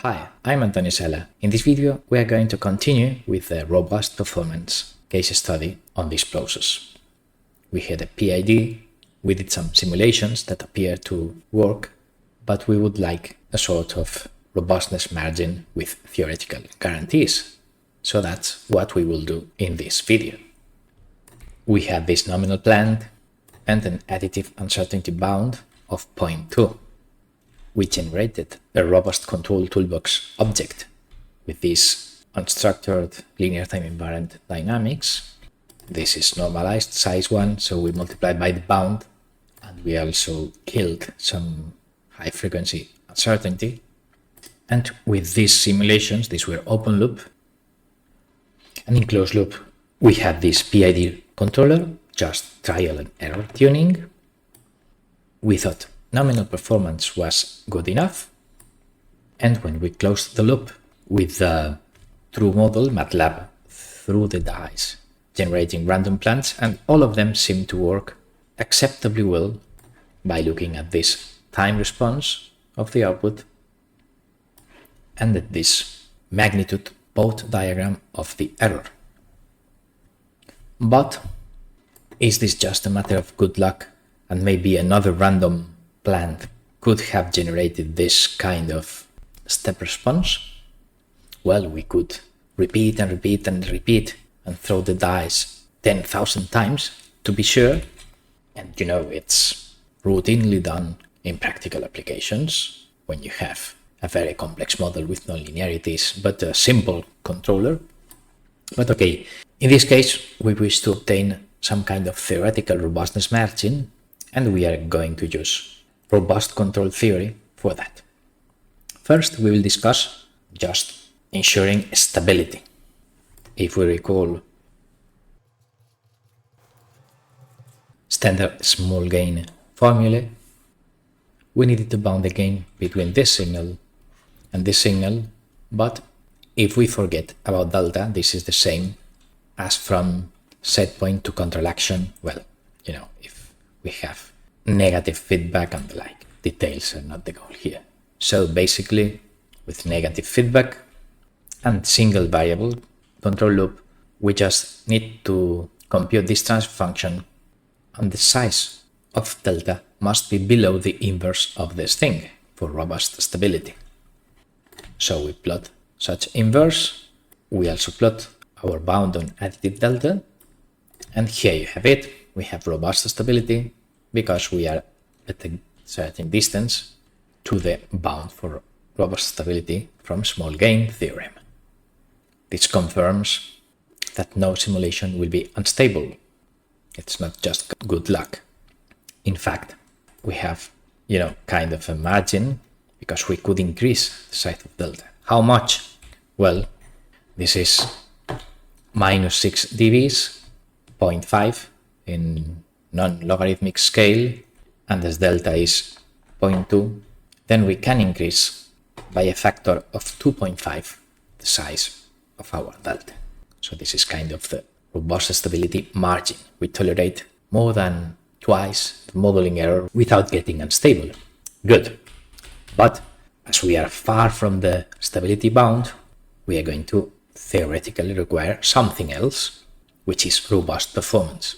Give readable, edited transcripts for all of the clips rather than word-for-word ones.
Hi, I'm Sala. In this video, we are going to continue with the robust performance case study on this process. We had a PID, we did some simulations that appear to work, but we would like a sort of robustness margin with theoretical guarantees. So that's what we will do in this video. We have this nominal plant and an additive uncertainty bound of 0.2. We generated a robust control toolbox object with this unstructured linear time invariant dynamics. This is normalized size 1, so we multiplied by the bound, and we also killed some high frequency uncertainty. And with these simulations, these were open loop. And in closed loop, we had this PID controller, just trial and error tuning. We thought nominal performance was good enough. And when we closed the loop with the true model, Matlab, through the dice, generating random plants, and all of them seem to work acceptably well by looking at this time response of the output and at this magnitude both diagram of the error. But is this just a matter of good luck and maybe another random plant could have generated this kind of step response? Well, we could repeat and repeat and repeat and throw the dice 10,000 times to be sure. And you know, it's routinely done in practical applications when you have a very complex model with nonlinearities, but a simple controller. But okay, in this case, we wish to obtain some kind of theoretical robustness margin, and we are going to use robust control theory for that. First, we will discuss just ensuring stability. If we recall standard small gain formula, we needed to bound the gain between this signal and this signal, but if we forget about delta, this is the same as from set point to control action. Well, you know, if we have negative feedback and the like, details are not the goal here. So basically, with negative feedback and single variable control loop, we just need to compute this transfer function, and the size of delta must be below the inverse of this thing for robust stability. So we plot such inverse. We also plot our bound on additive delta, and here you have it. We have robust stability because we are at a certain distance to the bound for robust stability from small gain theorem. This confirms that no simulation will be unstable. It's not just good luck. In fact, we have, kind of a margin because we could increase the size of delta. How much? Well, this is minus 6 dBs, 0.5 in non-logarithmic scale, and as delta is 0.2, then we can increase by a factor of 2.5 the size of our delta. So this is kind of the robust stability margin. We tolerate more than twice the modeling error without getting unstable. Good. But as we are far from the stability bound, we are going to theoretically require something else, which is robust performance.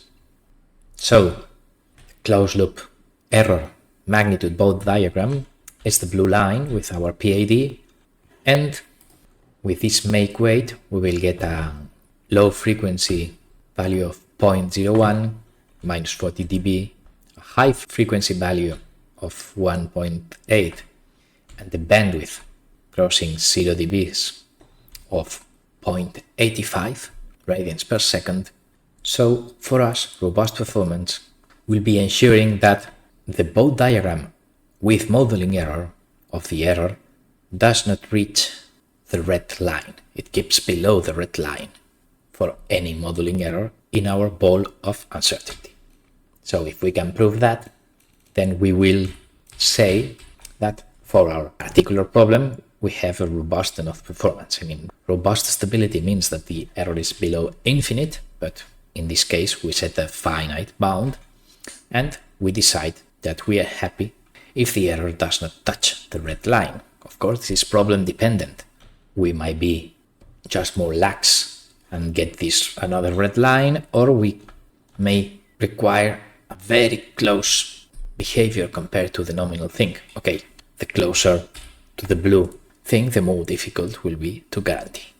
So, closed loop error magnitude both diagram is the blue line with our PID, and with this make weight we will get a low frequency value of 0.01 minus 40 dB, a high frequency value of 1.8, and the bandwidth crossing 0 dBs of 0.85 radians per second. So for us, robust performance will be ensuring that the both diagram with modeling error of the error does not reach the red line. It keeps below the red line for any modeling error in our ball of uncertainty. So if we can prove that, then we will say that for our particular problem, we have a robust enough performance. I mean, robust stability means that the error is below infinite, but in this case, we set a finite bound, and we decide that we are happy if the error does not touch the red line Of course, this is problem dependent. We might be just more lax and get this another red line, or we may require a very close behavior compared to the nominal thing. Okay, the closer to the blue thing, the more difficult will be to guarantee.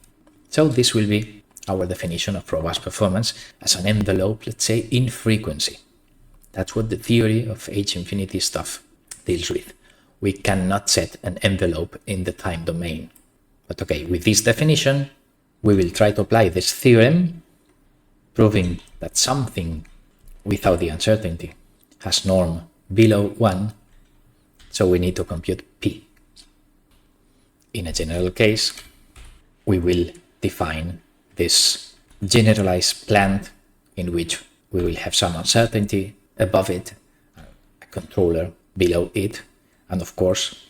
So this will be our definition of robust performance as an envelope, let's say, in frequency. That's what the theory of H-infinity stuff deals with. We cannot set an envelope in the time domain. But okay, with this definition, we will try to apply this theorem, proving that something without the uncertainty has norm below 1, so we need to compute P. In a general case, we will define this generalized plant in which we will have some uncertainty above it, a controller below it, and of course,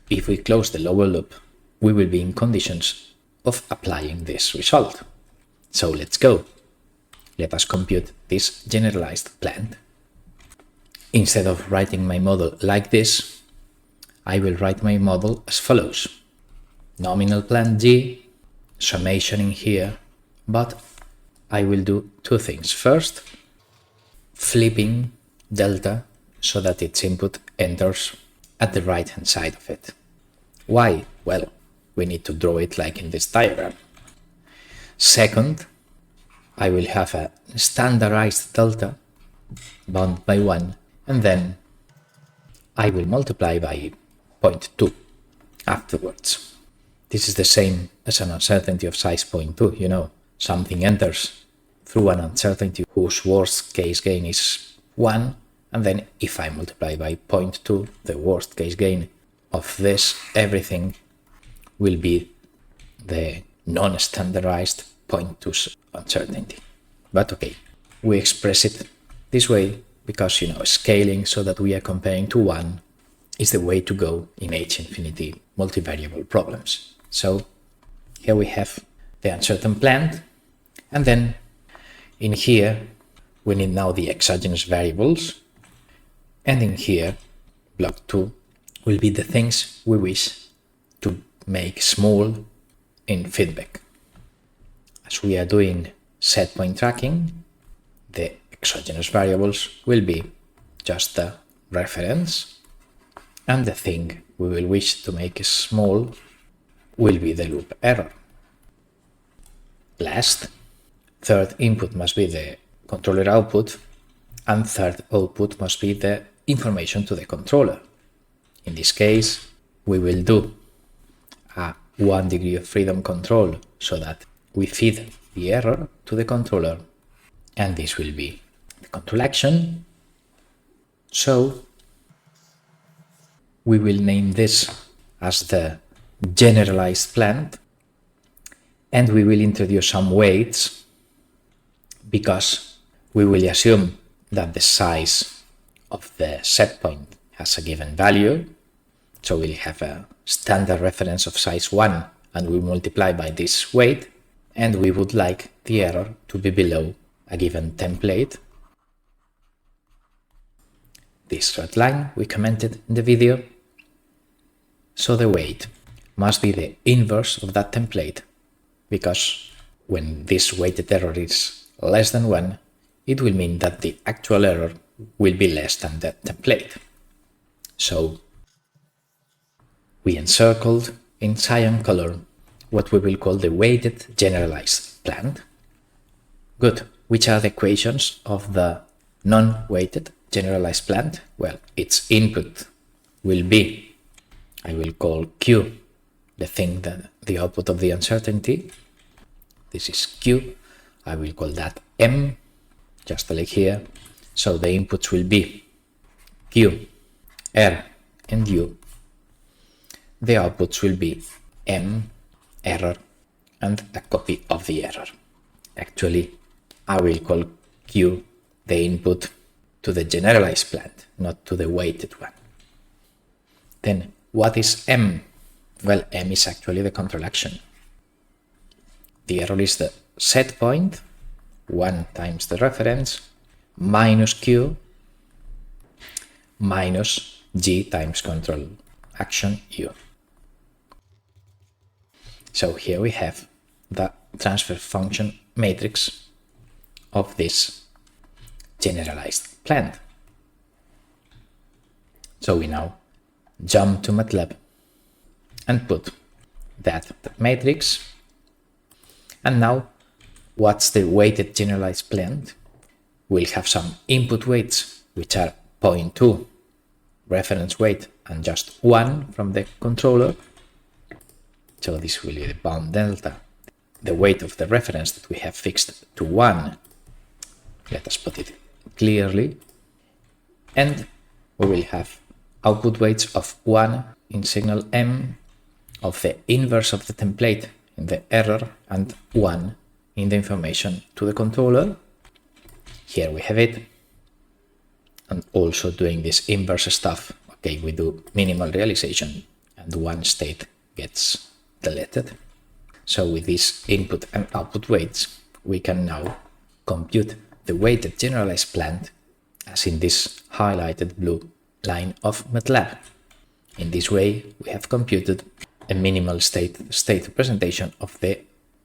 if we close the lower loop, we will be in conditions of applying this result. So let's go. Let us compute this generalized plant. Instead of writing my model like this, I will write my model as follows. Nominal plant G, summation in here, but I will do two things. First, flipping delta so that its input enters at the right hand side of it. Why? Well, we need to draw it like in this diagram. Second, I will have a standardized delta bound by 1, and then I will multiply by 0.2 afterwards. This is the same as an uncertainty of size 0.2, you know, something enters through an uncertainty whose worst case gain is 1, and then if I multiply by 0.2, the worst case gain of this everything will be the non-standardized 0.2 uncertainty. But okay, we express it this way because, you know, scaling so that we are comparing to 1 is the way to go in H-infinity multivariable problems. So here we have the uncertain plant, and then in here we need now the exogenous variables, and in here block 2 will be the things we wish to make small in feedback. As we are doing set point tracking, the exogenous variables will be just the reference, and the thing we will wish to make small will be the loop error. Last, third input must be the controller output, and third output must be the information to the controller. In this case, we will do a 1 degree of freedom control so that we feed the error to the controller, and this will be the control action. So we will name this as the generalized plant, and we will introduce some weights because we will assume that the size of the set point has a given value. So we'll have a standard reference of size 1, and we multiply by this weight, and we would like the error to be below a given template. This red line we commented in the video. So the weight must be the inverse of that template, because when this weighted error is less than 1, it will mean that the actual error will be less than the template. So we encircled in cyan color what we will call the weighted generalized plant. Good. Which are the equations of the non-weighted generalized plant? Well, its input will be, I will call Q, the thing that the output of the uncertainty. This is Q. I will call that M, just like here. So the inputs will be Q, R, and U. The outputs will be M, error, and a copy of the error. Actually, I will call Q the input to the generalized plant, not to the weighted one. Then what is M? Well, M is actually the control action. The error is the set point, 1 times the reference, minus Q, minus G times control action U. So here we have the transfer function matrix of this generalized plant. So we now jump to Matlab and put that matrix. And now what's the weighted generalized plant? We'll have some input weights, which are 0.2 reference weight and just 1 from the controller. So this will be the bound delta, the weight of the reference that we have fixed to 1. Let us put it clearly. And we will have output weights of 1 in signal M, of the inverse of the template in the error, and 1 in the information to the controller. Here we have it. And also doing this inverse stuff, okay, we do minimal realization and one state gets deleted. So with these input and output weights, we can now compute the weighted generalized plant as in this highlighted blue line of Matlab. In this way, we have computed a minimal state representation of the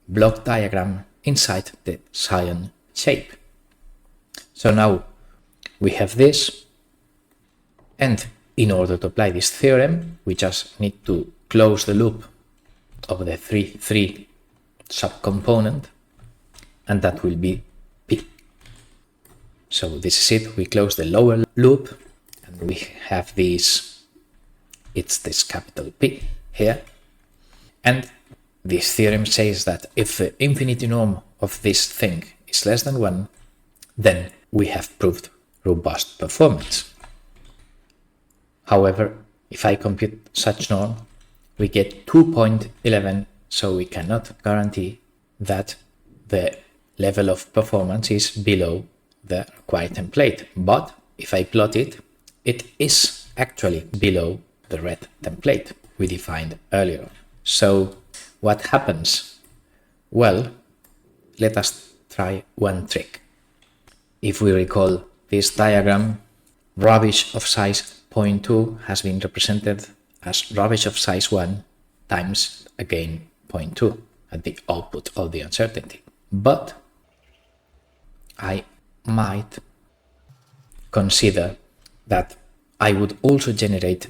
block diagram inside the cyan shape. So now we have this, and in order to apply this theorem, we just need to close the loop of the 3 subcomponent, and that will be P. So this is it, we close the lower loop, and we have this, it's this capital P here, and this theorem says that if the infinity norm of this thing is less than 1, then we have proved robust performance. However, if I compute such norm, we get 2.11, so we cannot guarantee that the level of performance is below the required template. But if I plot it, it is actually below the red template we defined earlier. So what happens? Well, let us try one trick. If we recall this diagram, rubbish of size 0.2 has been represented as rubbish of size 1 times again 0.2 at the output of the uncertainty. But I might consider that I would also generate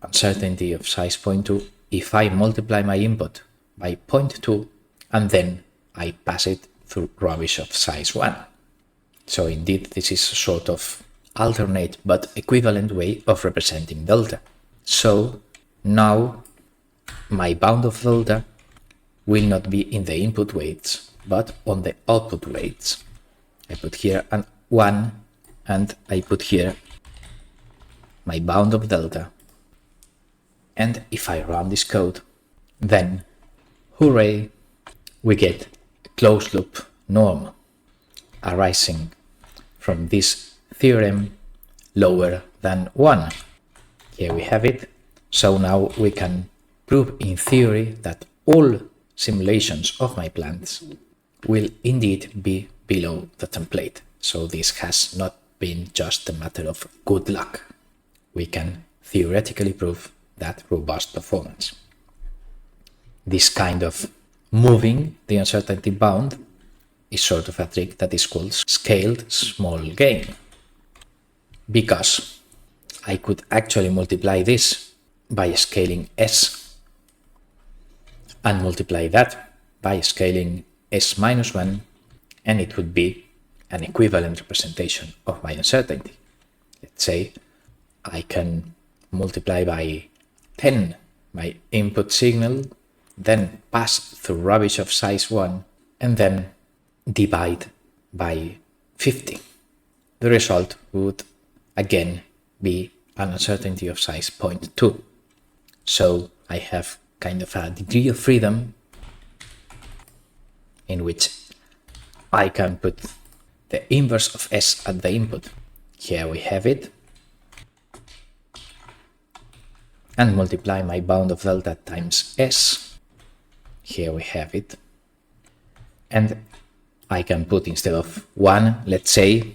uncertainty of size 0.2 if I multiply my input by 0.2 and then I pass it through rubbish of size 1. So indeed, this is a sort of alternate but equivalent way of representing delta. So now my bound of delta will not be in the input weights, but on the output weights. I put here an 1 and I put here my bound of delta. And if I run this code, then hooray, we get a closed loop norm arising from this theorem lower than 1. Here we have it. So now we can prove in theory that all simulations of my plants will indeed be below the template. So this has not been just a matter of good luck. We can theoretically prove that robust performance. This kind of moving the uncertainty bound is sort of a trick that is called scaled small gain. Because I could actually multiply this by scaling S and multiply that by scaling S minus 1, and it would be an equivalent representation of my uncertainty. Let's say I can multiply by 10 my input signal, then pass through rubbish of size 1, and then divide by 50. The result would again be an uncertainty of size 0.2. So I have kind of a degree of freedom in which I can put the inverse of S at the input. Here we have it. And multiply my bound of delta times S. Here we have it. And I can put instead of 1, let's say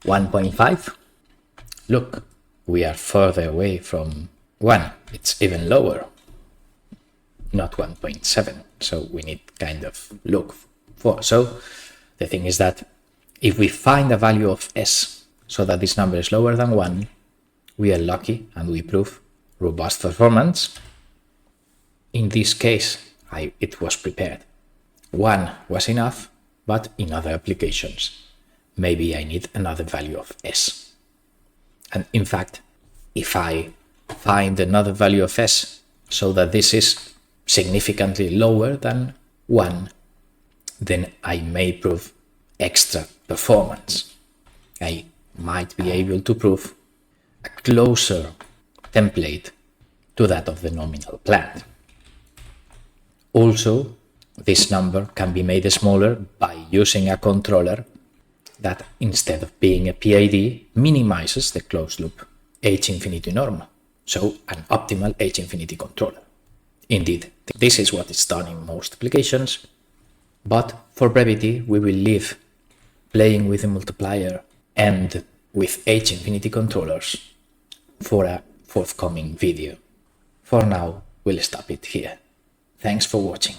1.5. Look, we are further away from 1. It's even lower. not 1.7. So we need kind of look for. So the thing is that if we find a value of s so that this number is lower than 1, we are lucky and we prove robust performance. In this case, it was prepared. 1 was enough, but in other applications, maybe I need another value of s. And in fact, if I find another value of s so that this is significantly lower than 1, then I may prove extra performance. I might be able to prove a closer template to that of the nominal plant. Also, this number can be made smaller by using a controller that, instead of being a PID, minimizes the closed loop H-infinity norm, so an optimal H-infinity controller. Indeed, this is what is done in most applications, but for brevity we will leave playing with the multiplier and with H-infinity controllers for a forthcoming video. For now, we'll stop it here. Thanks for watching.